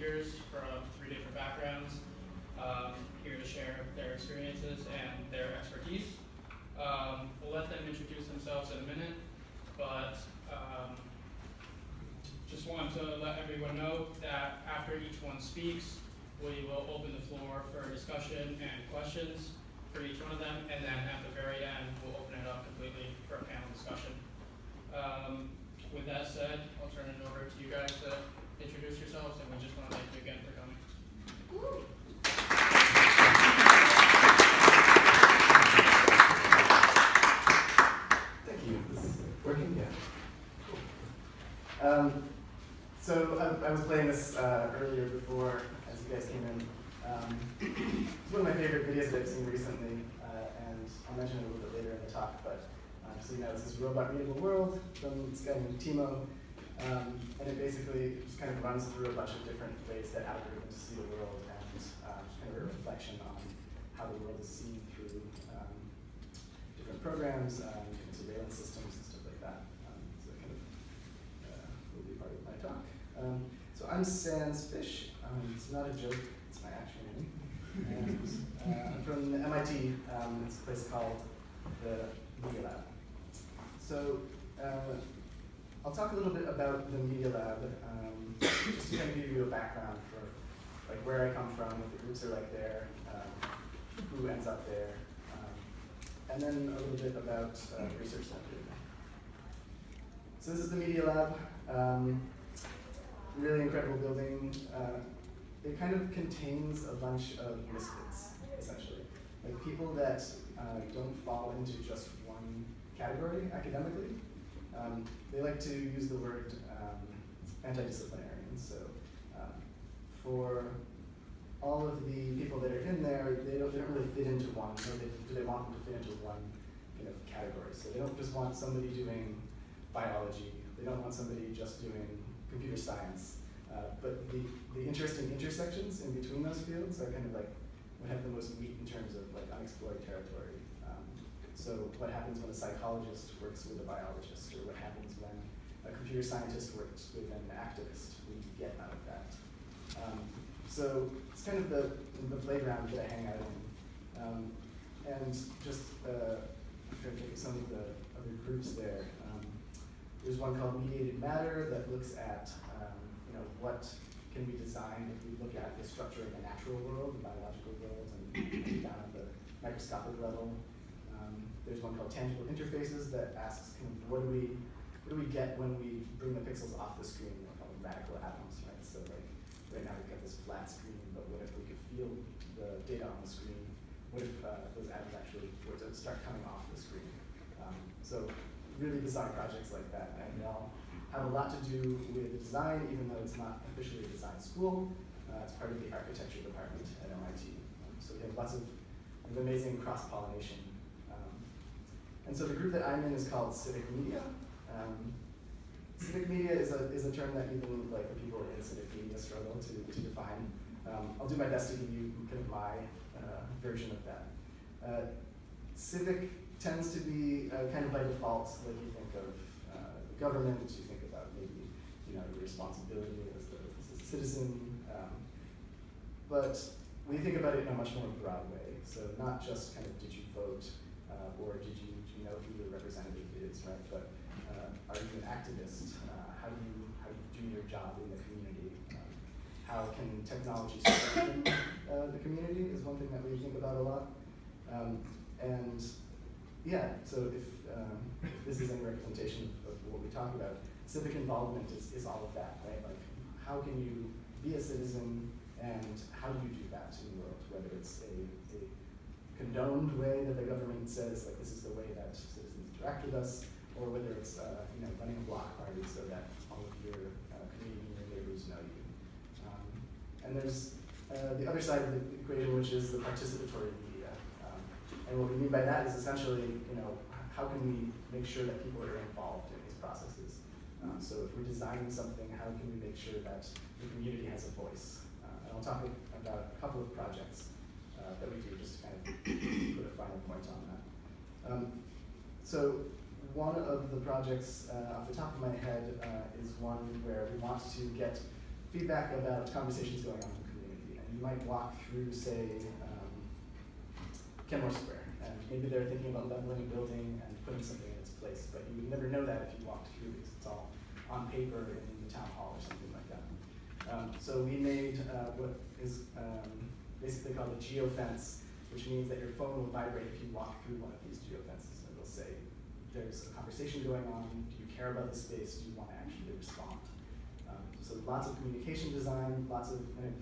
speakers from 3 different backgrounds here to share their experiences and their expertise. We'll let them introduce themselves in a minute, but just want to let everyone know that after each one speaks, we will open the floor for discussion and questions for each one of them, and then at the very end, we'll open it up completely for a panel discussion. With that said, I'll turn it over to you guys to introduce yourselves, and we just want to thank you again for coming. Woo. Thank you. This is working? Yeah. Cool. So I was playing this earlier before, as you guys came in. It's one of my favorite videos that I've seen recently, and I'll mention it a little bit later in the talk, but so you know, it's this robot readable world from this guy named Timo, and it basically just kind of runs through a bunch of different ways that algorithms see the world, and just kind of a reflection on how the world is seen through different programs, different surveillance systems, and stuff like that. So that kind of will be part of my talk. So I'm Sans Fish. It's not a joke, it's my actual name. And I'm from MIT. It's a place called the Media Lab. So I'll talk a little bit about the Media Lab, just to kind of give you a background for like where I come from, what the groups are like there, who ends up there, and then a little bit about research that I'm doing. So this is the Media Lab. Really incredible building. It kind of contains a bunch of misfits, essentially. Like people that don't fall into just one category academically. They like to use the word anti-disciplinarian. So for all of the people that are in there, they don't really fit into one, nor do they want them to fit into one kind of category. So they don't just want somebody doing biology. They don't want somebody just doing computer science. But the interesting intersections in between those fields are kind of like what have the most meat in terms of like unexplored territory. So what happens when a psychologist works with a biologist, or what happens when a computer scientist works with an activist? What do you get out of that? So it's kind of the playground that I hang out in. And just I'm trying to think of some of the other groups there. There's one called Mediated Matter that looks at what can be designed if we look at the structure of the natural world, the biological world, and down at the microscopic level. There's one called Tangible Interfaces that asks kind of what do we get when we bring the pixels off the screen? We're called radical atoms, right? So like right now we've got this flat screen, but what if we could feel the data on the screen? What if those atoms actually were to start coming off the screen? So really bizarre projects like that, and they'll have a lot to do with design, even though it's not officially a design school. It's part of the architecture department at MIT. So we have lots of amazing cross-pollination. And so the group that I'm in is called Civic Media. Civic Media is a term that even like the people in Civic Media struggle to define. I'll do my best to give you kind of my version of that. Civic tends to be kind of by default, like you think of the government, you think about maybe your responsibility as a citizen, but we think about it in a much more broad way. So not just kind of did you vote or do you know who your representative is, right? But are you an activist? How do you do your job in the community? How can technology strengthen the community is one thing that we think about a lot. And yeah, so if this is any representation of what we talk about, civic involvement is all of that, right? Like, how can you be a citizen, and how do you do that in the world? Whether it's a condoned way that the government says, like, this is the way that citizens interact with us, or whether it's running a block party so that all of your community and your neighbors know you. And there's the other side of the equation, which is the participatory media. And what we mean by that is essentially, how can we make sure that people are involved in these processes? So if we're designing something, how can we make sure that the community has a voice? And I'll talk about a couple of projects that we do just to kind of put a final point on that. So one of the projects off the top of my head is one where we want to get feedback about conversations going on in the community. And you might walk through, say, Kenmore Square, and maybe they're thinking about leveling a building and putting something in its place, but you would never know that if you walked through because it's all on paper in the town hall or something like that. So we made what is basically called a geofence, which means that your phone will vibrate if you walk through one of these geofences. And it'll say, there's a conversation going on, do you care about the space, do you want to actually respond? So lots of communication design, lots of kind of,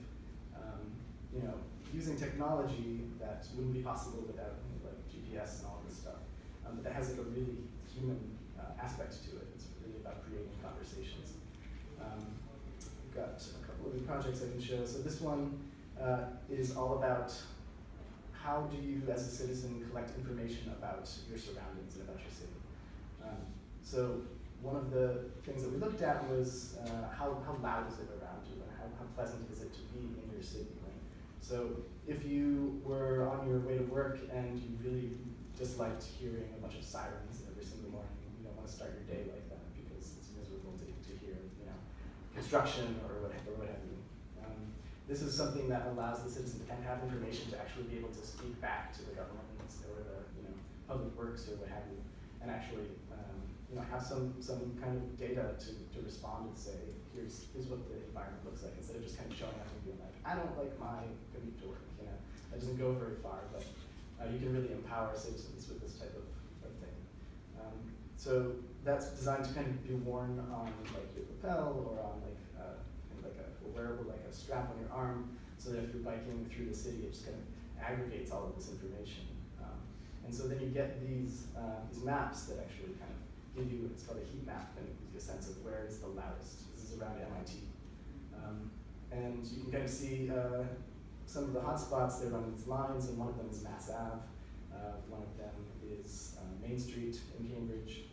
using technology that wouldn't be possible without like GPS and all this stuff. But that has like a really human aspect to it. It's really about creating conversations. We've got a couple of other projects I can show. So this one is all about how do you, as a citizen, collect information about your surroundings and about your city. So one of the things that we looked at was how loud is it around you, and how pleasant is it to be in your city, right? So if you were on your way to work and you really disliked hearing a bunch of sirens every single morning, you don't want to start your day like that because it's miserable to hear, construction or what have you. This is something that allows the citizen to have information to actually be able to speak back to the government or the public works or what have you, and actually have some kind of data to respond and say, here's what the environment looks like, instead of just kind of showing up and being like, I don't like my commute to work. That doesn't go very far, but you can really empower citizens with this type of thing. So that's designed to kind of be worn on like your lapel or on like a wearable, like a strap on your arm, so that if you're biking through the city, it just kind of aggregates all of this information. And so then you get these maps that actually kind of give you, it's called a heat map, and it gives you a sense of where is the loudest. This is around MIT. And you can kind of see some of the hotspots. They're on these lines, and one of them is Mass Ave. One of them is Main Street in Cambridge.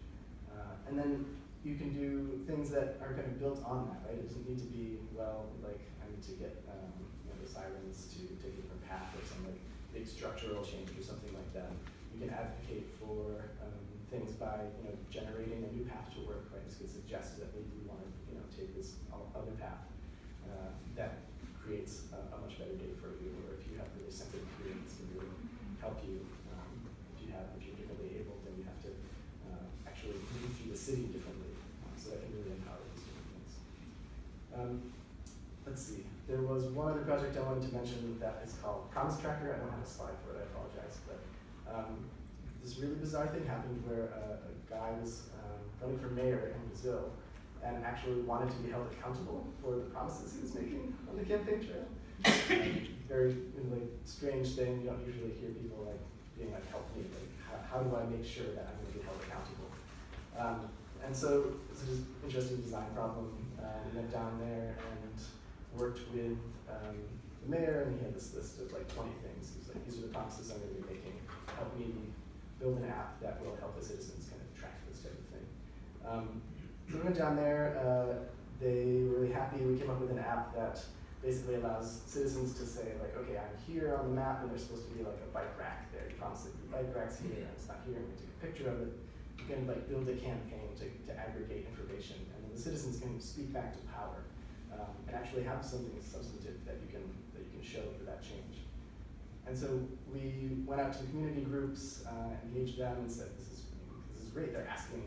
And then you can do things that are kind of built on that, right? It doesn't need to be, well, like I need to get the sirens to take a different path or some like big structural change or something like that. You can advocate for things by generating a new path to work, right? It suggests that maybe you want to take this other path that creates a much better day for you, or if you have really sensitive hearing, this can really help you. If you're differently able, then you have to actually move through the city differently, so that can really empower these different things. Let's see. There was one other project I wanted to mention that is called Promise Tracker. I don't have a slide for it, I apologize, but this really bizarre thing happened where a guy was running for mayor in Brazil and actually wanted to be held accountable for the promises he was making on the campaign trail. Very strange thing. You don't usually hear people being like, help me, how do I make sure that I'm going to be held accountable? And so this is an interesting design problem. We went down there and worked with the mayor, and he had this list of 20 things. He was like, these are the promises I'm going to be making. Help me build an app that will help the citizens kind of track this type of thing. So we went down there. They were really happy. We came up with an app that basically allows citizens to say, okay, I'm here on the map, and there's supposed to be a bike rack there. You promise that your bike rack's here, and it's not here, and we take a picture of it. You can build a campaign to aggregate information, and then the citizens can speak back to power and actually have something substantive that you can show for that change. And so we went out to the community groups, engaged them, and said, this is great. They're asking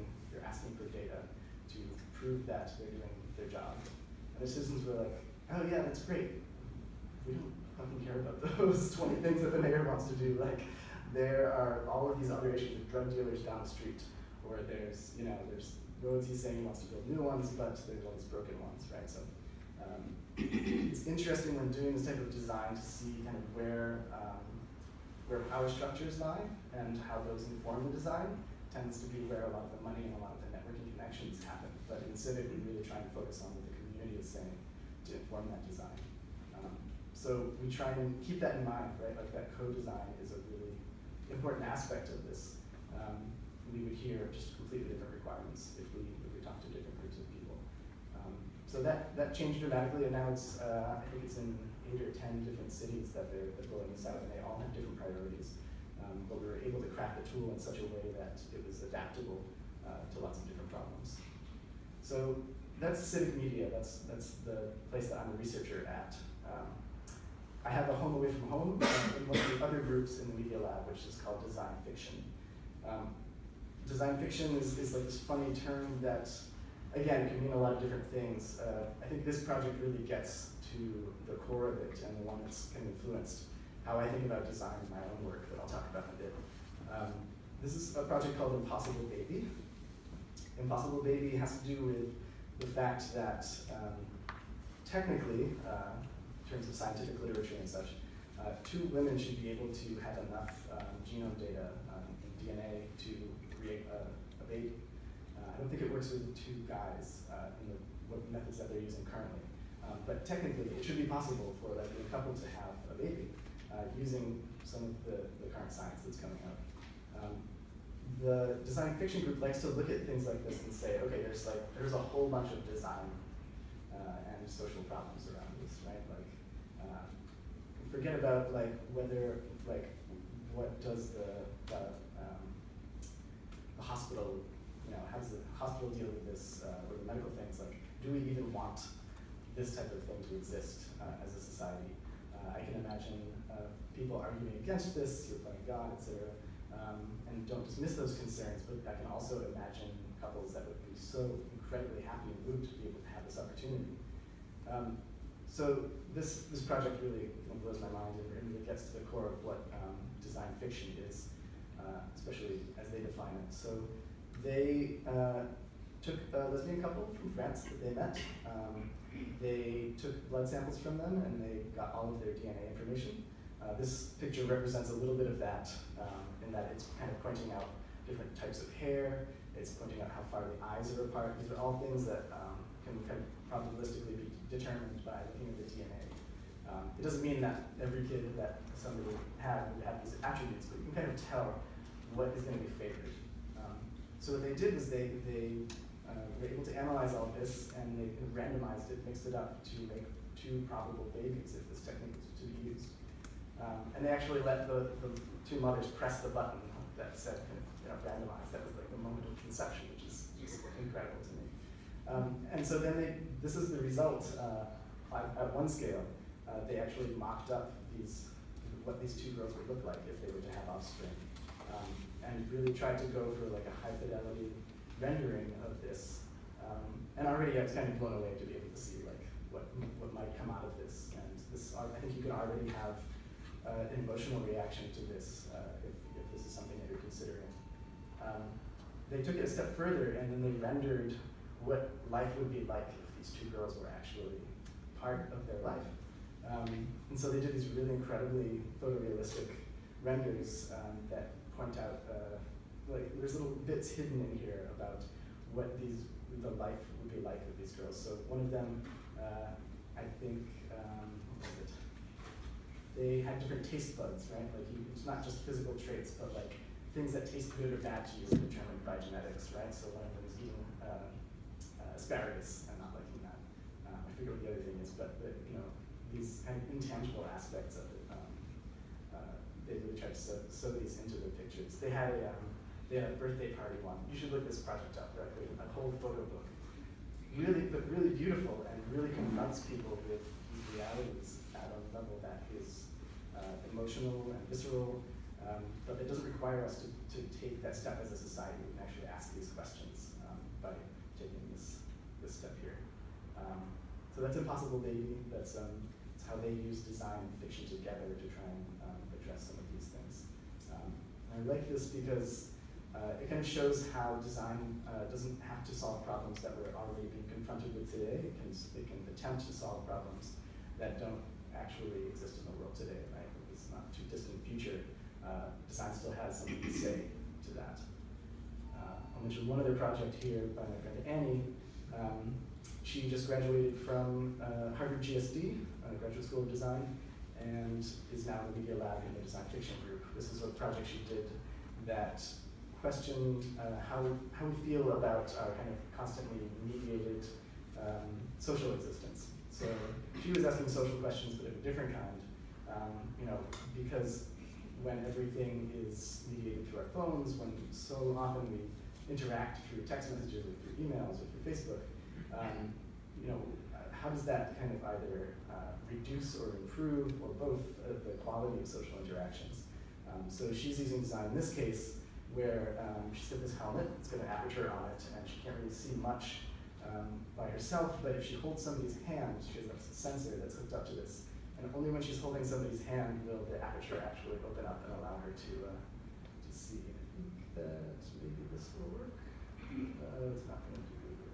for data to prove that they're doing their job. And the citizens were like, oh yeah, that's great. We don't fucking care about those 20 things that the mayor wants to do. There are all of these other issues with drug dealers down the street, or there's roads he's saying he wants to build new ones, but there's all these broken ones, right? So it's interesting when doing this type of design to see kind of where power structures lie and how those inform the design. Tends to be where a lot of the money and a lot of the networking connections happen. But in Civic, we really try to focus on what the community is saying to inform that design. So we try and keep that in mind, right? That co-design is a really important aspect of this. We would hear just completely different requirements if we talk to different groups of people. So that changed dramatically, and now it's I think it's in 8 or 10 different cities that they're rolling this out, and they all have different priorities. But we were able to craft the tool in such a way that it was adaptable to lots of different problems. So that's Civic Media. That's the place that I'm a researcher at. I have a home away from home in one of the other groups in the Media Lab, which is called Design Fiction. Design fiction is like this funny term that, again, can mean a lot of different things. I think this project really gets to the core of it and the one that's kind of influenced how I think about design in my own work that I'll talk about in a bit. This is a project called Impossible Baby. Impossible Baby has to do with the fact that technically, in terms of scientific literature and such, 2 women should be able to have enough genome data in DNA to create a baby. I don't think it works with 2 guys in what methods that they're using currently. But technically, it should be possible for like a couple to have a baby using some of the current science that's coming out. The design fiction group likes to look at things like this and say, okay, there's a whole bunch of design and social problems around this, right? Like, forget about like whether what does the hospital, how does the hospital deal with this, or the medical things? Like, do we even want this type of thing to exist as a society? I can imagine people arguing against this, you're playing God, etc. And don't dismiss those concerns, but I can also imagine couples that would be so incredibly happy and moved to be able to have this opportunity. So this project really blows my mind and really gets to the core of what design fiction is, especially as they define it. So they took a lesbian couple from France that they met. They took blood samples from them and they got all of their DNA information. This picture represents a little bit of that, in that it's kind of pointing out different types of hair, it's pointing out how far the eyes are apart. These are all things that can kind of probabilistically be determined by looking at the DNA. It doesn't mean that every kid that somebody had would have these attributes, but you can kind of tell what is going to be favored. So what they did was they were able to analyze all of this, and they randomized it, mixed it up to make 2 probable babies if this technique was to be used. And they actually let the 2 mothers press the button that said randomized. That was like the moment of conception, which is just incredible to me. And so then this is the result at one scale. They actually mocked up what these 2 girls would look like if they were to have offspring, and really tried to go for like a high fidelity rendering of this. And already I was kind of blown away to be able to see like what might come out of this. And this, I think you can already have an emotional reaction to this if this is something that you're considering. They took it a step further and then they rendered what life would be like if these 2 girls were actually part of their life. And so they did these really incredibly photorealistic renders that point out, like there's little bits hidden in here about what the life would be like with these girls. So one of them, I think, what was it? They had different taste buds, right? Like it's not just physical traits, but like things that taste good or bad to you are determined by genetics, right? So one of them is eating asparagus and not liking that. I forget what the other thing is, but these kind of intangible aspects of it, they really tried to sew these into the pictures. They had a birthday party one. You should look this project up, right? A whole photo book. Really beautiful and really confronts people with these realities at a level that is emotional and visceral, but it doesn't require us to take that step as a society. We can actually ask these questions by taking this step here. So that's Impossible Baby. That's how they use design and fiction together to try and address some of these things. And I like this because it kind of shows how design doesn't have to solve problems that we're already being confronted with today. It can attempt to solve problems that don't actually exist in the world today, right? It's not too distant future. Design still has something to say to that. I'll mention one other project here by my friend Annie. She just graduated from Harvard GSD, Graduate School of Design, and is now in the Media Lab in the Design Fiction group. This is a project she did that questioned how we feel about our kind of constantly mediated social existence. So she was asking social questions, but of a different kind, because when everything is mediated through our phones, when so often we interact through text messages or through emails or through Facebook, you know, how does that kind of either reduce or improve, or both, the quality of social interactions? So she's using design in this case where she's got this helmet, it's got an aperture on it, and she can't really see much by herself, but if she holds somebody's hand, she has a sensor that's hooked up to this, and only when she's holding somebody's hand will the aperture actually open up and allow her to see. I think that maybe this will work. It's not going to do it.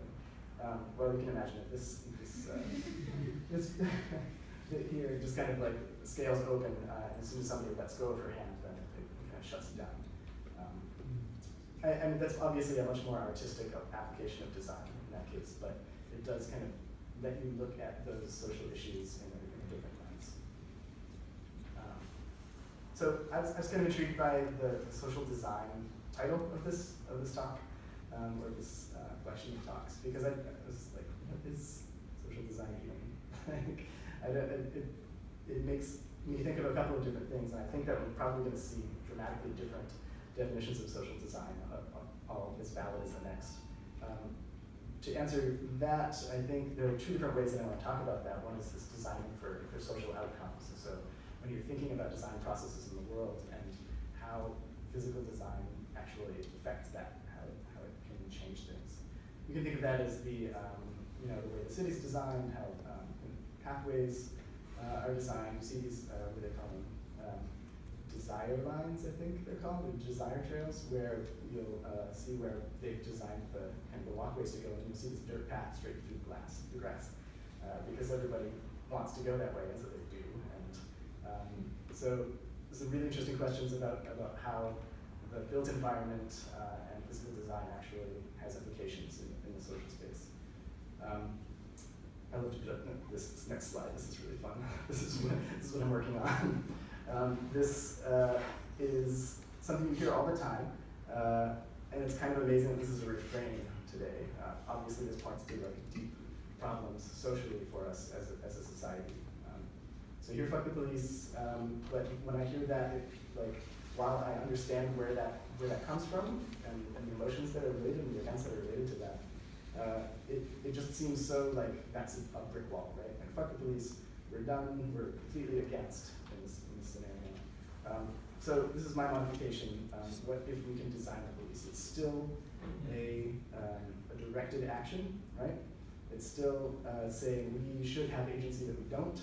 Well, you can imagine it. This bit here just kind of like scales open, and as soon as somebody lets go of her hand, then it kind of shuts it down. And that's obviously a much more artistic application of design in that case, but it does kind of let you look at those social issues in a different lens. So I was kind of intrigued by the social design title of this talk, or this collection of talks, because I was like, what is social design even? It makes me think of a couple of different things, and I think that we're probably going to see dramatically different definitions of social design, all as valid as the next. To answer that, I think there are two different ways that I want to talk about that. One is this designing for social outcomes. So when you're thinking about design processes in the world and how physical design actually affects that, how it can change things. You can think of that as the way the city's designed, how pathways are designed. You see these, what do they call them? Desire lines, I think they're called, or desire trails, where you'll see where they've designed the walkways to go, and you'll see this dirt path straight through the grass, because everybody wants to go that way, and so they do. And so there's some really interesting questions about how the built environment and physical design actually has implications in the social space. I love to put up this next slide. This is really fun. This is what I'm working on. This is something you hear all the time, and it's kind of amazing that this is a refrain today. Obviously, this points to like deep problems socially for us as a society. So you're fuck the police, but when I hear that, while I understand where that comes from and the emotions that are related and the events that are related to that, it just seems so like that's a brick wall, right? Like fuck the police, we're done, we're completely against in this scenario. So this is my modification. What if we can design the police? It's still a directed action, right? It's still saying we should have agency that we don't,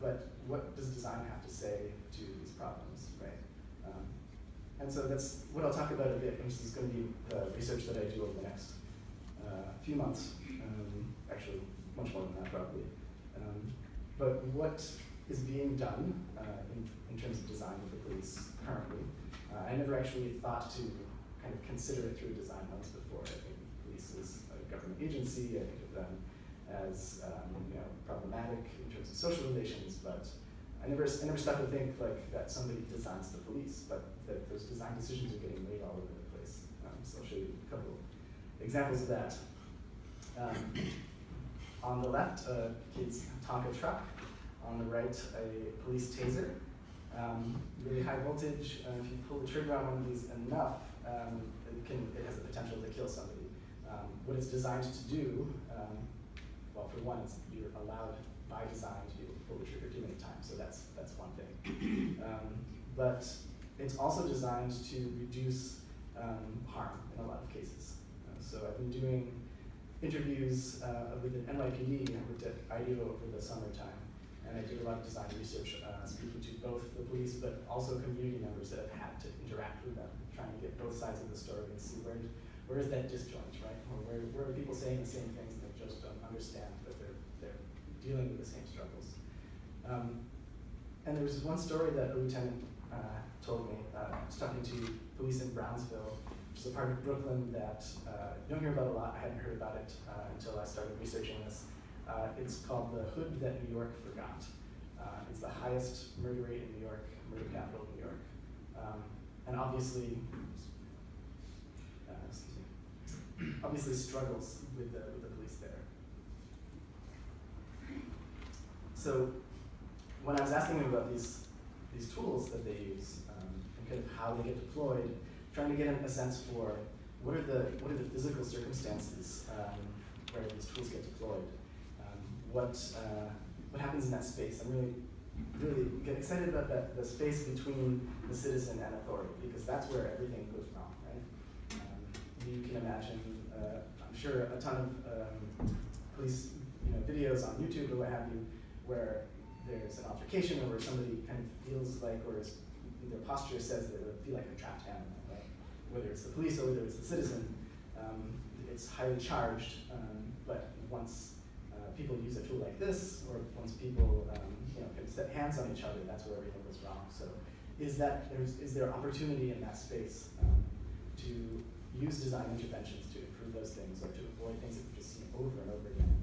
but what does design have to say to these problems, right? And so that's what I'll talk about a bit, and this is going to be the research that I do over the next few months, actually much more than that probably. But what is being done in terms of design with the police currently? I never actually thought to kind of consider it through a design lens before. I think the police is a government agency. I think of them as problematic in terms of social relations, but I never stopped to think that somebody designs the police, but that those design decisions are getting made all over the place. So I'll show you a couple examples of that. On the left, a kid's Tonka truck. On the right, a police taser. Really high voltage. If you pull the trigger on one of these enough, it has the potential to kill somebody. What it's designed to do, well, for one, you're allowed by design to be able to pull the trigger too many times, so that's one thing. But it's also designed to reduce harm in a lot of cases. So I've been doing interviews with the NYPD. I looked at IDEO over the summertime, and I did a lot of design research speaking to both the police but also community members that have had to interact with them, trying to get both sides of the story and see where is that disjoint, right? Or where are people saying the same things and they just don't understand that they're dealing with the same struggles. And there was this one story that a lieutenant told me. I was talking to police in Brownsville, which is a part of Brooklyn that you don't hear about a lot. I hadn't heard about it until I started researching this. It's called the Hood That New York Forgot. It's the highest murder rate in New York, murder capital of New York. And obviously struggles with the police there. So when I was asking them about these tools that they use and kind of how they get deployed, trying to get a sense for what are the physical circumstances where these tools get deployed. What happens in that space? I'm really get excited about the space between the citizen and authority, because that's where everything goes wrong, right? You can imagine, I'm sure, a ton of police videos on YouTube or what have you, where there's an altercation or where somebody kind of feels like, or their posture says that they feel like a trapped animal, right? Whether it's the police or whether it's the citizen, it's highly charged, but once people use a tool like this, or once people can set hands on each other, that's where everything goes wrong. So is there opportunity in that space to use design interventions to improve those things, or to avoid things that we just see over and over again?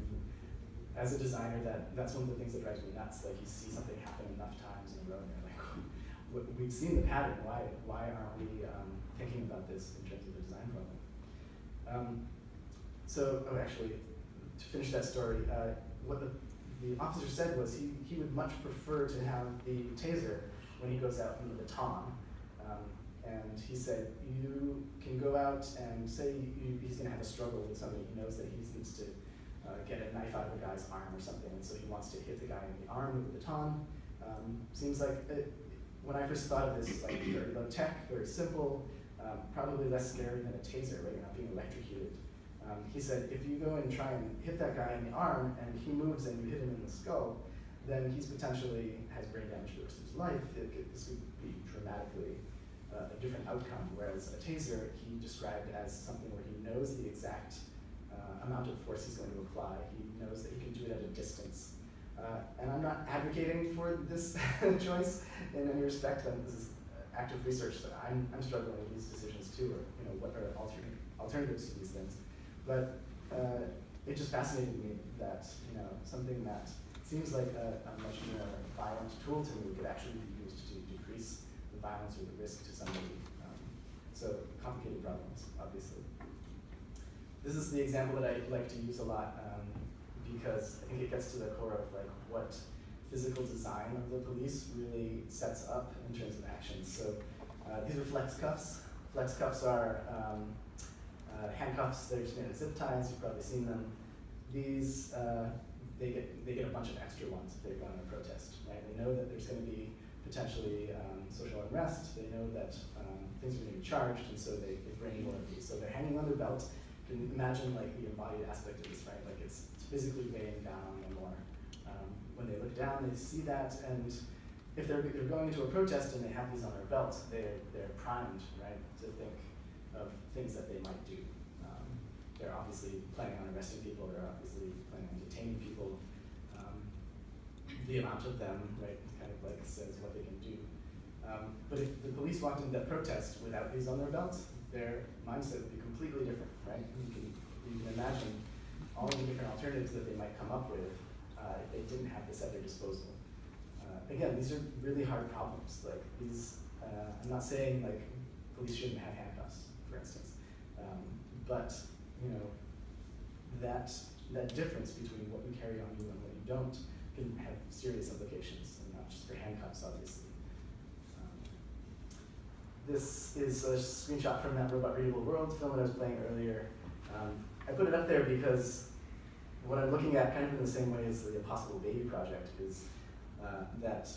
As a designer, that's one of the things that drives me nuts. Like, you see something happen enough times in a row, and you're like, we've seen the pattern. Why aren't we thinking about this in terms of the design problem? Actually, to finish that story, what the officer said was he would much prefer to have the taser when he goes out from the baton. And he said, you can go out and say he's going to have a struggle with somebody. He knows that he needs to get a knife out of a guy's arm or something, and so he wants to hit the guy in the arm with the baton. Seems like, when I first thought of this, like very low tech, very simple, probably less scary than a taser, right? You're not being electrocuted. He said, if you go and try and hit that guy in the arm and he moves and you hit him in the skull, then he's potentially has brain damage for the rest of his life. This would be dramatically a different outcome, whereas a taser he described as something where he knows the exact amount of force he's going to apply. He knows that he can do it at a distance. And I'm not advocating for this choice in any respect. This is active research, so I'm struggling with these decisions too, or what are alternatives to these things. But it just fascinated me that something that seems like a much more violent tool to me could actually be used to decrease the violence or the risk to somebody. So complicated problems, obviously. This is the example that I like to use a lot because I think it gets to the core of like what physical design of the police really sets up in terms of actions. So these are flex cuffs. Flex cuffs are handcuffs. They're just made of zip ties. You've probably seen them. These they get a bunch of extra ones if they go on a protest. Right? They know that there's going to be potentially social unrest. They know that things are going to be charged, and so they bring more of these. So they're hanging on their belt. You can imagine like the embodied aspect of this, right? Like it's physically weighing down on them more. When they look down, they see that, and if they're going into a protest and they have these on their belt, they're primed, right, to think of things that they might do. They're obviously planning on arresting people. They're obviously planning on detaining people. The amount of them, right, kind of like says what they can do. But if the police walked into that protest without these on their belts, their mindset would be completely different, right? You can imagine all of the different alternatives that they might come up with if they didn't have this at their disposal. Again, these are really hard problems. Like these, I'm not saying like police shouldn't have handcuffs, for instance, but that difference between what you carry on you and what you don't can have serious implications, and not just for handcuffs, obviously. This is a screenshot from that Robot Readable World film that I was playing earlier. I put it up there because what I'm looking at, kind of in the same way as the Impossible Baby project, is that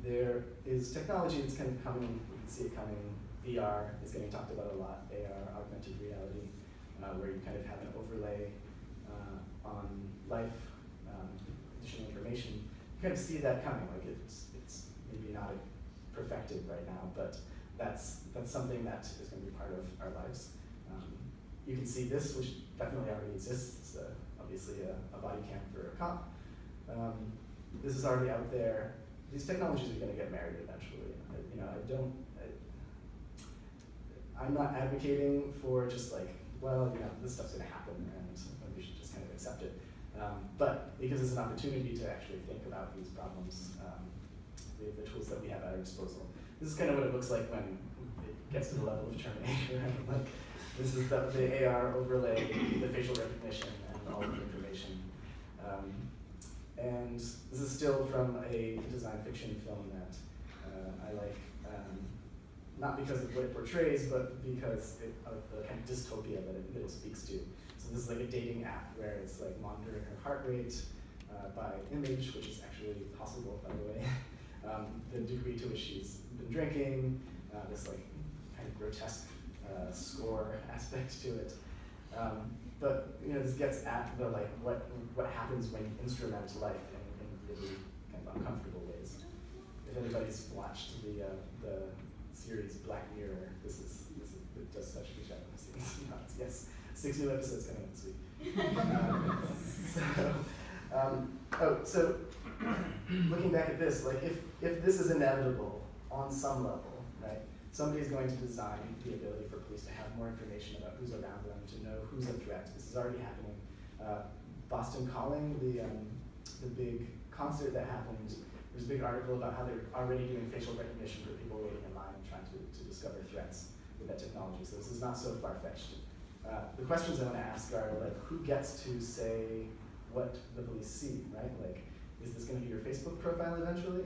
there is technology that's kind of coming, we can see it coming. VR is getting talked about a lot, AR, augmented reality, where you kind of have an overlay on life, additional information. You kind of see that coming, like it's maybe not perfected right now, but that's something that is going to be part of our lives. You can see this, which definitely already exists. It's obviously a body cam for a cop. This is already out there. These technologies are going to get married eventually. I'm not advocating for just like, well, this stuff's going to happen and we should just kind of accept it. But because it's an opportunity to actually think about these problems, the tools that we have at our disposal. This is kind of what it looks like when it gets to the level of Terminator. Like, this is the AR overlay, the facial recognition, and all of the information. And this is still from a design fiction film that I like, not because of what it portrays, but because of the kind of dystopia that it speaks to. So this is like a dating app where it's like monitoring her heart rate by image, which is actually possible, by the way. The degree to which she's been drinking, this like kind of grotesque score aspect to it. But this gets at the like what happens when you instrument life in really kind of uncomfortable ways. If anybody's watched the series Black Mirror, this it does such a good job of seeing nuts. Yes, 6 new episodes coming up this week. So looking back at this, like if this is inevitable on some level, right? Somebody's going to design the ability for police to have more information about who's around them, to know who's a threat. This is already happening. Boston Calling, the big concert that happened, there's a big article about how they're already doing facial recognition for people waiting in line and trying to discover threats with that technology. So this is not so far-fetched. The questions I want to ask are like, who gets to say what the police see, right? Like, is this going to be your Facebook profile eventually?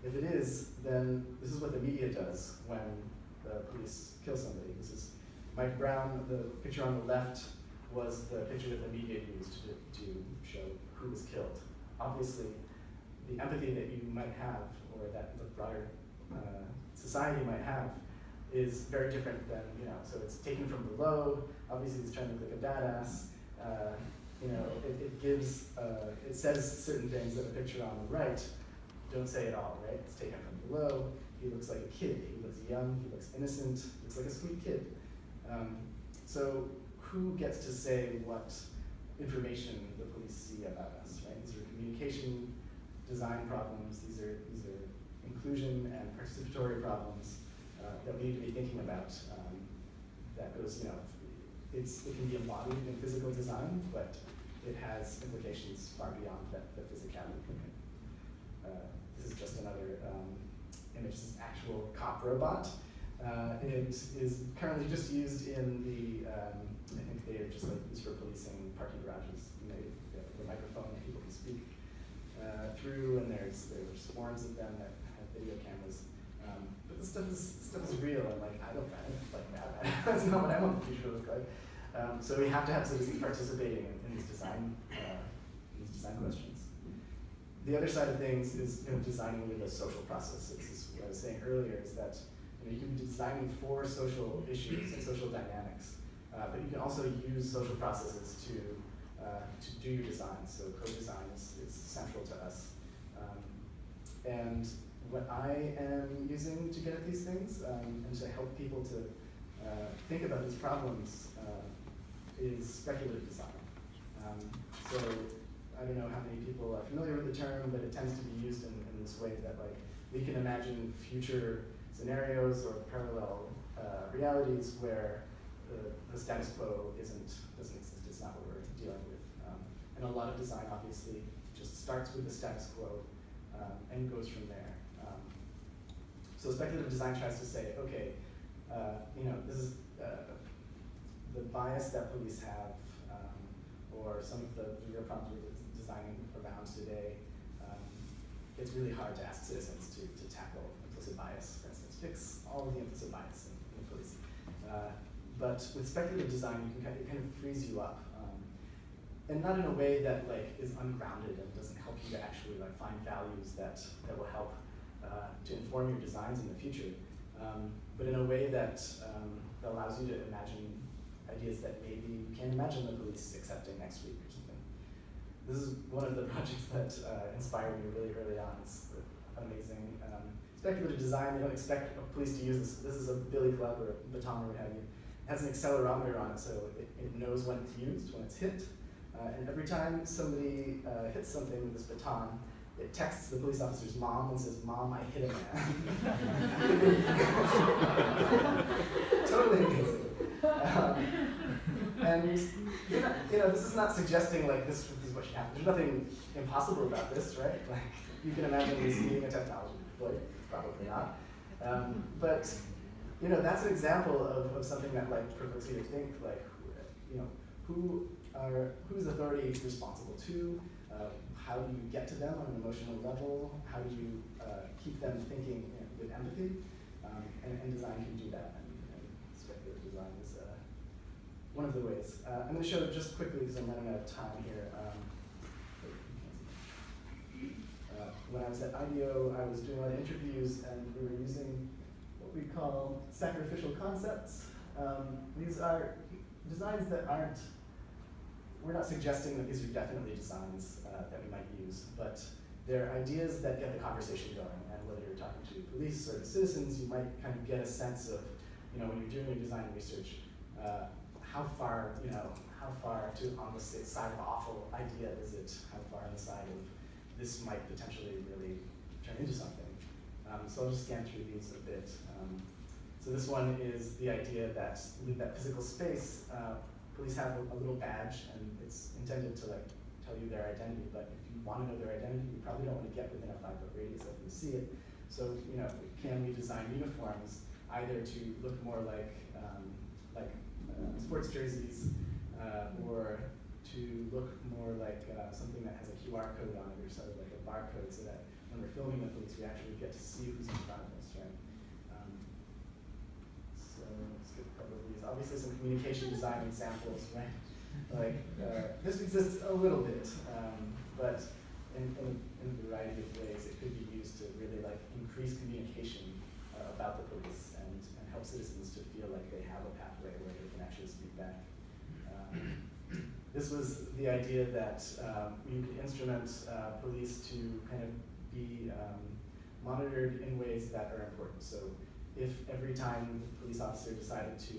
If it is, then this is what the media does when the police kill somebody. This is Mike Brown. The picture on the left was the picture that the media used to show who was killed. Obviously, the empathy that you might have, or that the broader society might have, is very different than, so it's taken from below. Obviously, he's trying to look like a badass. It gives, it says certain things that the picture on the right don't say at all, right? It's taken from below. He looks like a kid. He looks young. He looks innocent. Looks like a sweet kid. So who gets to say what information the police see about us, right? These are communication design problems. These are inclusion and participatory problems that we need to be thinking about. That goes, it can be embodied in physical design, but it has implications far beyond the physicality. This is just another image. This is actual cop robot. It is currently just used in the, I think they are just like used for policing parking garages. The microphone that people can speak through, and there's swarms of them that have video cameras. But this stuff is real, and like I don't like that. That's not what I want the future to look like. So we have to have citizens participating in these design questions. The other side of things is designing with a social process. This is what I was saying earlier, is that you can be designing for social issues and social dynamics, but you can also use social processes to do your design. So co-design is central to us. And what I am using to get at these things and to help people to think about these problems is speculative design. So I don't know how many people are familiar with the term, but it tends to be used in this way that like we can imagine future scenarios or parallel realities where the status quo doesn't exist. It's not what we're dealing with. And a lot of design obviously just starts with the status quo and goes from there. So speculative design tries to say, okay, this is the bias that police have, or some of the real problems we're designing around today. It's really hard to ask citizens to tackle implicit bias, for instance, fix all of the implicit bias in police. But with speculative design, it kind of frees you up, and not in a way that like is ungrounded and doesn't help you to actually like find values that will help to inform your designs in the future, but in a way that allows you to imagine ideas that maybe you can't imagine the police accepting next week or something. This is one of the projects that inspired me really early on. It's amazing. Speculative design, they don't expect police to use this. This is a billy club or a baton or what have you. It has an accelerometer on it, so it knows when it's used, when it's hit. And every time somebody hits something with this baton, it texts the police officer's mom and says, "Mom, I hit a man." Totally amazing. And this is not suggesting like this is what should happen. There's nothing impossible about this, right? Like you can imagine this being a technology deployed. Probably not. But that's an example of something that like provokes you to think like, whose authority is responsible to? How do you get to them on an emotional level? How do you keep them thinking with empathy? And design can do that, and speculative design is one of the ways. I'm going to show just quickly, because I'm running out of time here. When I was at IDEO, I was doing a lot of interviews, and we were using what we call sacrificial concepts. These are designs that aren't, we're not suggesting that these are definitely designs that we might use, but they're ideas that get the conversation going. And whether you're talking to police or to citizens, you might kind of get a sense of, when you're doing your design research, how far to on the side of awful idea is it? How far on the side of this might potentially really turn into something? So I'll just scan through these a bit. So this one is the idea that physical space, police have a little badge, and it's intended to tell you their identity. But if you want to know their identity, you probably don't want to get within a 5-foot radius of them to see it. So can we design uniforms either to look more like sports jerseys, or to look more like something that has a QR code on it, or sort of like a barcode, so that when we're filming the police, we actually get to see who's in front of us, right? So let's get a couple of these. Obviously, some communication design examples, right? This exists a little bit, but in a variety of ways, it could be used to really increase communication about the police and help citizens to feel like they have a pathway where they can actually speak back. This was the idea that you could instrument police to kind of be monitored in ways that are important. So if every time the police officer decided to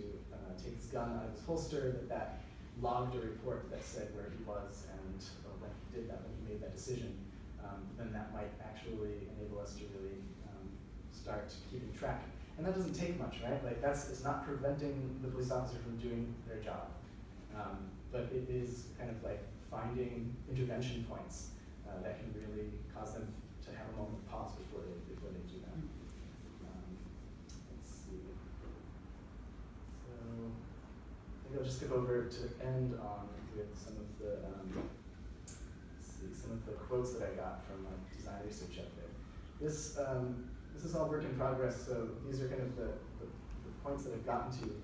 take his gun out of his holster, that logged a report that said where he was and when he did that, when he made that decision, then that might actually enable us to really start keeping track. And that doesn't take much, right? It's not preventing the police officer from doing their job. But it is kind of finding intervention points that can really cause them to have a moment of pause before they do that. Let's see. So I think I'll just skip over to end on with some of the quotes that I got from design research out there. This is all work in progress, so these are kind of the points that I've gotten to,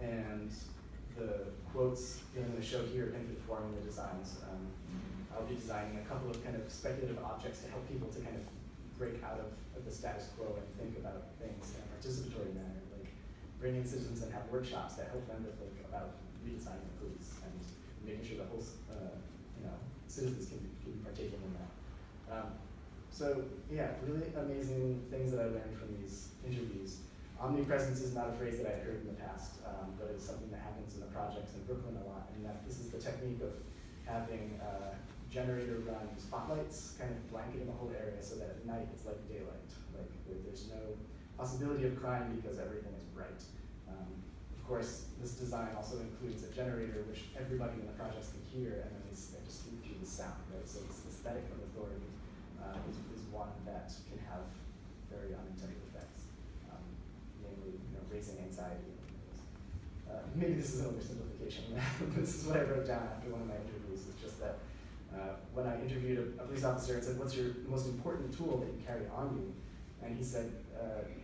and the quotes that I'm going to show here kind of informing the designs. I'll be designing a couple of kind of speculative objects to help people to kind of break out of the status quo and think about things in a participatory manner, like bring in citizens and have workshops that help them to think about redesigning the police and making sure the whole citizens can be partaking in that. So yeah, really amazing things that I learned from these interviews. Omnipresence is not a phrase that I had heard in the past, but it's something that happens in the projects in Brooklyn a lot, and that this is the technique of having generator-run spotlights kind of blanketing the whole area so that at night it's like daylight. There's no possibility of crime because everything is bright. Of course, this design also includes a generator which everybody in the projects can hear, and then they just sleep through the sound, right? So this aesthetic of authority is one that can have very unintended effects, namely raising anxiety. Maybe this is an oversimplification. This is what I wrote down after one of my interviews. It's just that when I interviewed a police officer and said, "What's your most important tool that you carry on you?" And he said,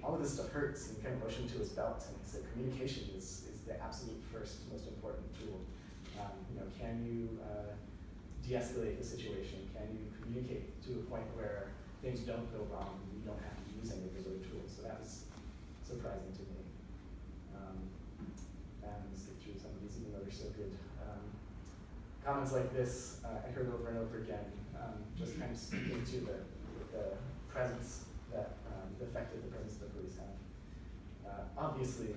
"All of this stuff hurts," and he kind of motioned to his belt, and he said, "Communication is the absolute first, most important tool. Can you de-escalate the situation? Can you communicate to a point where things don't go wrong and you don't have to use any of those other tools?" So that was surprising to me. And let's get through some of these, even though they're so good. Comments like this I heard over and over again, just kind of speaking to the presence that, the effect that the presence of the police have. Obviously,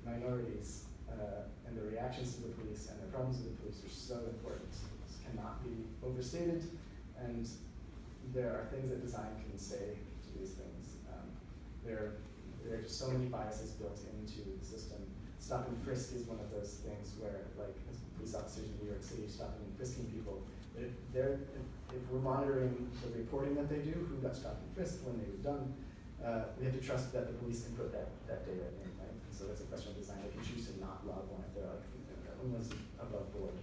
minorities and the reactions to the police and the problems of the police are so important. This cannot be overstated, and there are things that design can say to these things. There are just so many biases built into the system. Stop and frisk is one of those things where, as police officers in New York City stopping and frisking people, if we're monitoring the reporting that they do, who got stopped and frisked, when they were done, we have to trust that the police can put that data in, right? So that's a question of design. They can choose to not log one if they're almost above board.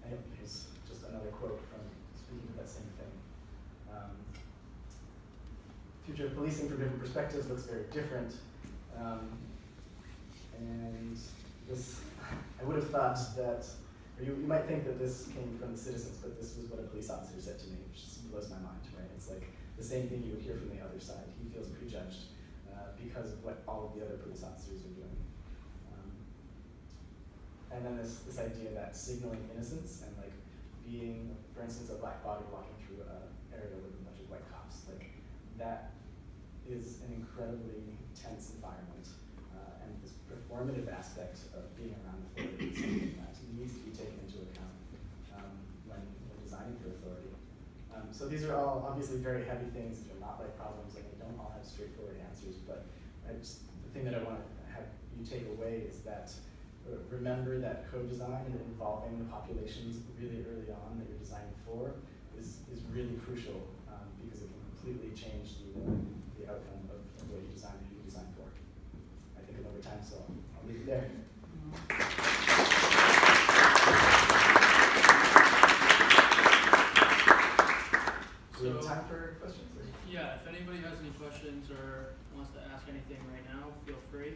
Here's just another quote from speaking to that same thing. future of policing from different perspectives looks very different. And this, I would have thought that, or you might think that this came from the citizens, but this was what a police officer said to me, which just blows my mind, right? It's like the same thing you would hear from the other side. He feels prejudged because of what all of the other police officers are doing. And then this idea that signaling innocence and like being, for instance, a black body walking through an area with a bunch of white cops, like that is an incredibly tense environment. And this performative aspect of being around authority is something that needs to be taken into account when designing for authority. So these are all obviously very heavy things. These are not like problems, and they don't all have straightforward answers, but the thing that I want to have you take away is that remember that co-design and involving the populations really early on that you're designing for is really crucial because it can completely change the outcome of what you design and who you design for. I think I'm over time, so I'll leave it there. So we have time for questions? Or? Yeah, if anybody has any questions or wants to ask anything right now, feel free.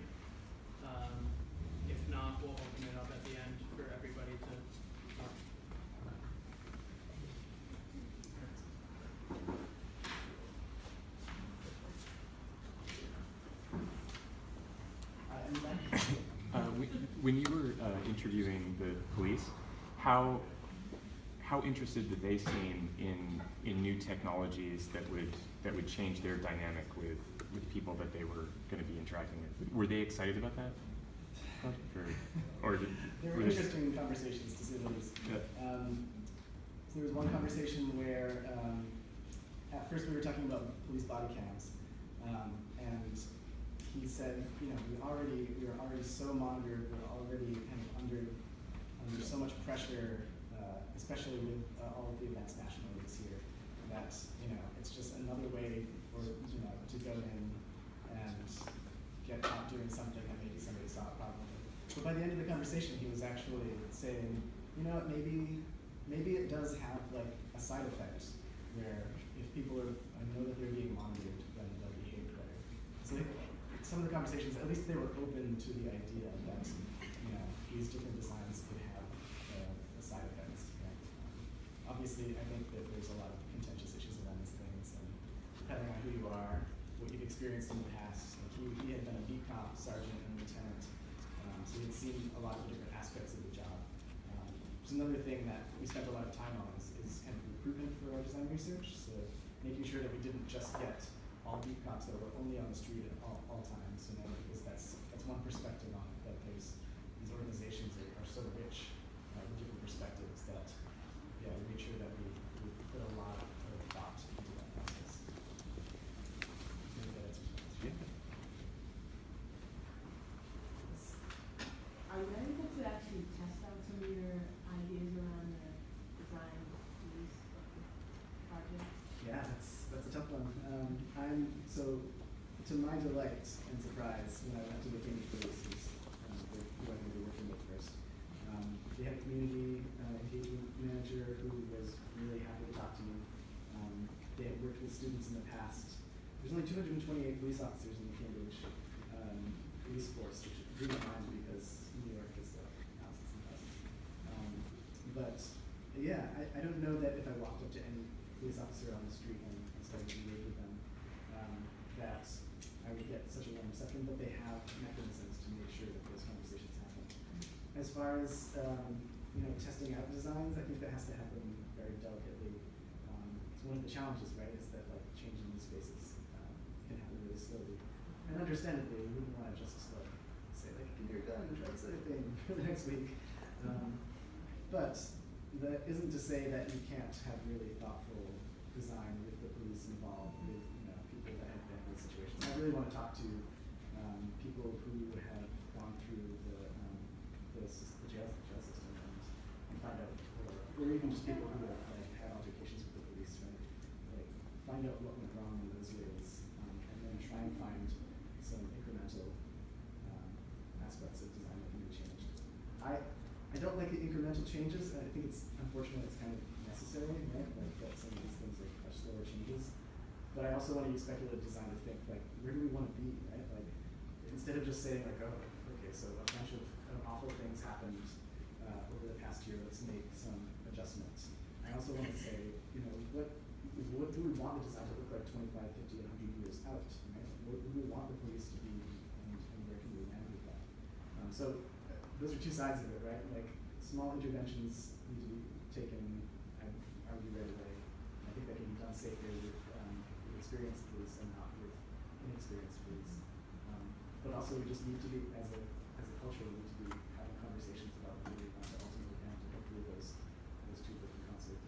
If not, we'll open it up at the end for everybody to talk. When you were interviewing the police, how interested did they seem in new technologies that would change their dynamic with people that they were going to be interacting with? Were they excited about that? Or there were interesting conversations, to say the least. Yeah. So there was one conversation where at first we were talking about police body cams, and he said, we were already so monitored, we were already kind of under so much pressure, especially with all of the events nationally this year, that it's just another way for to go in and get caught doing something that maybe somebody saw a problem with. But by the end of the conversation, he was actually saying, maybe it does have like a side effect where if people know that they're being monitored, then they'll behave better. So some of the conversations, at least they were open to the idea that these different designs could have a side effects. Right? Obviously, I think that there's a lot of contentious issues around these things, and depending on who you are, what you've experienced in the past. Like he had been a beat cop, sergeant, and lieutenant, so he had seen a lot of different aspects of the job. There's another thing that we spent a lot of time on is kind of recruitment for our design research, so making sure that we didn't just get all beat cops that were only on the street at all times, because that's one perspective on it, but there's these organizations that are so rich with different perspectives that, we make sure that we put a lot of thought into that process. Maybe that answers your question. Are you able to actually test out some of your ideas around the design piece of the project? Yeah, that's a tough one. To my delight and surprise, when I went to the Cambridge Police, who I'm going to be working with first, they had a community engagement manager who was really happy to talk to me. They had worked with students in the past. There's only 228 police officers in the Cambridge police force, which blew my mind because New York is thousands and thousands. But yeah, I don't know that if I walked up to any police officer on the street and started to engage with them, that I would get such a warm reception, but they have mechanisms to make sure that those conversations happen. As far as testing out designs, I think that has to happen very delicately. It's one of the challenges, right, is that like changing these spaces can happen really slowly. And understandably, you wouldn't want to just like say like, give your gun and try this other thing for the next week. But that isn't to say that you can't have really thoughtful design with the police involved, with people that have been in these situations. I really want to talk to people who have gone through the jail system and find out, or even just people who have like had altercations with the police, right? Like find out what went wrong in those ways, and then try and find some incremental aspects of design that can be changed. I don't like the incremental changes, and I think it's unfortunate it's kind of necessary, right? Like that some of these things are slower changes. But but I also want to use speculative design to think, like, where do we want to be, right? Like, instead of just saying, like, oh, okay, so a bunch of awful things happened over the past year, let's make some adjustments. I also want to say, you know, what do we want the design to look like 25, 50, 100 years out, right? What do we want the police to be, and where can we land with that? Those are two sides of it, right? Like, small interventions need to be taken, I argue, right away. I think that can be done safely with experienced police and not with inexperienced police. But also, we just need to be, as a culture, we need to be having conversations about what we want to ultimately end, and hopefully those two work in concert.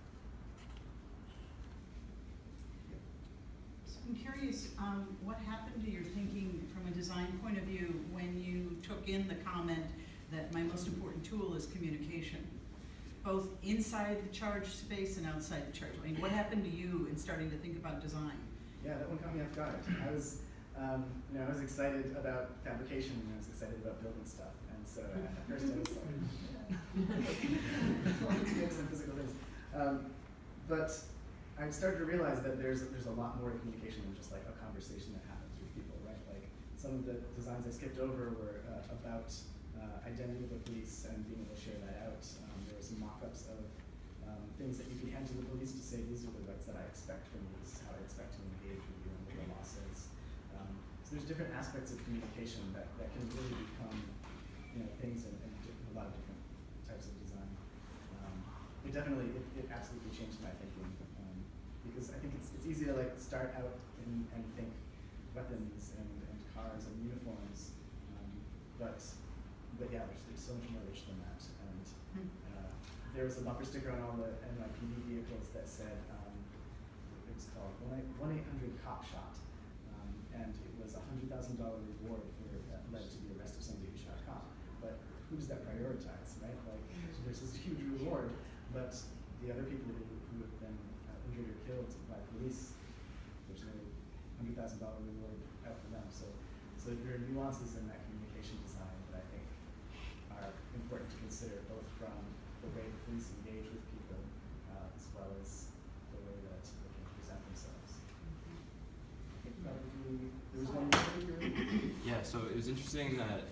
So I'm curious, what happened to your thinking from a design point of view when you took in the comment that my most important tool is communication, both inside the charge space and outside the charge? I mean, what happened to you in starting to think about design? Yeah, that one caught me off guard. I was excited about fabrication, and I was excited about building stuff, and so at first I was like, some physical things. But I started to realize that there's a lot more to communication than just like a conversation that happens with people, right? Like, some of the designs I skipped over were about identity of the police and being able to share that out. There were some mock-ups of things that you can hand to the police to say, these are the rights that I expect from you, this is how I expect to engage with you, and what the law says. So there's different aspects of communication that can really become, things in a lot of different types of design. It absolutely changed my thinking, because I think it's easy to like start out and think weapons and cars and uniforms, but yeah, there's so much more rich than that. And there was a bumper sticker on all the NYPD vehicles that said, it was called 1-800-COP-SHOT, and it was a $100,000 reward that led to the arrest of somebody who shot a cop. But who does that prioritize, right? Like, there's this huge reward, but the other people who have been injured or killed by police, there's no $100,000 reward out for them. So there are nuances in that communication design that I think are important to consider, both from the way the police engage with people, as well as the way that they can present themselves. I think probably there was one more. Yeah, so it was interesting that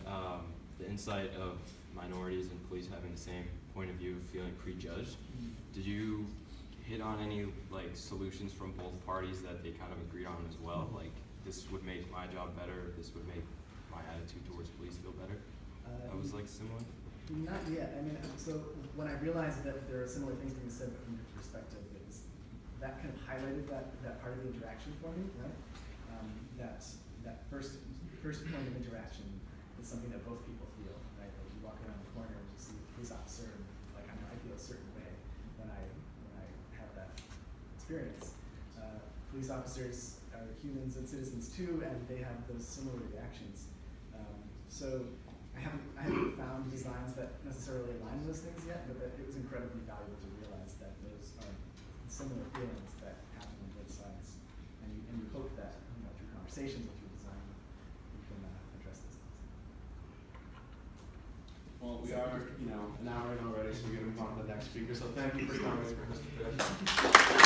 the insight of minorities and police having the same point of view, feeling prejudged. Did you hit on any like solutions from both parties that they kind of agreed on as well? Like, this would make my job better, this would make my attitude towards police feel better? That was like similar? Not yet. I mean, so when I realized that there are similar things being said but from different perspective, that kind of highlighted that part of the interaction for me, right? That first point of interaction is something that both people feel, right? Like, you walk around the corner and you see a police officer, and like, I know I feel a certain way when I have that experience. Police officers are humans and citizens too, and they have those similar reactions. So I haven't found designs that necessarily align with those things yet, but that it was incredibly valuable to realize that those are similar feelings that happen on both sides, and you hope that through conversations and through design you can address those things. Well, we are an hour in already, so we're going to move on to the next speaker. So thank you for coming, Mr. Fish.